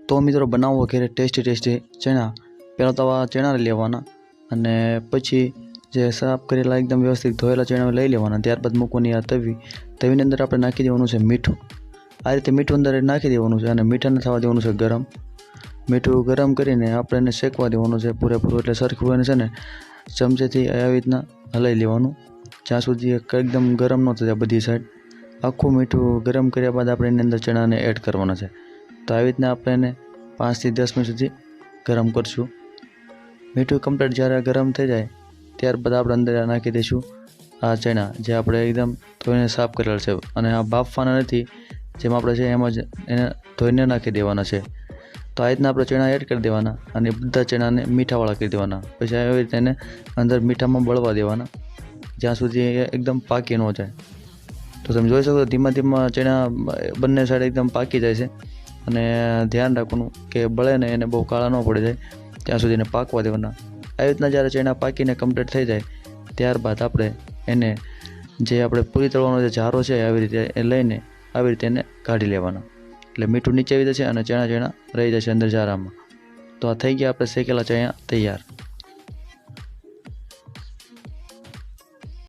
તો મિત્રો બનાવો ઘરે ટેસ્ટી ચણા। પહેલાં તો આ ચણા લેવાના અને પછી જે સાફ કરેલા એકદમ વ્યવસ્થિત ધોયેલા ચણા લઈ લેવાના। ત્યારબાદ મૂકવાની આ તવીની અંદર આપણે નાખી દેવાનું છે મીઠું। આ રીતે મીઠું અંદર નાખી દેવાનું છે અને મીઠાને થવા દેવાનું છે ગરમ। મીઠું ગરમ કરીને આપણે એને શેકવા દેવાનું છે પૂરેપૂરું, એટલે સરખું એને છે ને ચમચેથી આવી રીતના હલાવી લેવાનું જ્યાં સુધી એકદમ ગરમ ન થઈ જાય બધી સાઈડ। આખું મીઠું ગરમ કર્યા બાદ આપણે એની અંદર ચણાને એડ કરવાના છે। તો આવી રીતના આપણે એને 5 થી 10 મિનિટ સુધી ગરમ કરશું। મીઠું કમ્પ્લીટ જ્યારે ગરમ થઈ જાય ત્યારબાદ આપણે અંદર નાખી દઈશું આ ચણા જે આપણે એકદમ ધોઈને સાફ કરેલા છે, અને આ બાફવાના નથી, જેમ આપણે છે એમ જ એને ધોઈને નાખી દેવાના છે। તો આ રીતના આપણે ચણા એડ કરી દેવાના અને બધા ચણાને મીઠાવાળા કરી દેવાના। પછી આવી રીતે એને અંદર મીઠામાં બળવા દેવાના જ્યાં સુધી એકદમ પાકી ન જાય। તો તમે જોઈ શકો ધીમા ચણા બંને સાઈડ એકદમ પાકી જાય છે, અને ધ્યાન રાખવાનું કે બળે ને એને બહુ કાળા ન પડી જાય ત્યાં સુધી એને પાકવા દેવાના। આવી રીતના જ્યારે ચણા પાકીને કમ્પ્લીટ થઈ જાય ત્યારબાદ આપણે એને જે આપણે પૂરી તળવાનો જે જારો છે આવી રીતે એ લઈને આવી રીતે એને કાઢી લેવાના, એટલે મીઠું નીચે આવી જશે અને ચણા રહી જશે અંદર જારામાં। તો આ થઈ ગયા આપણે શેકેલા ચણા તૈયાર।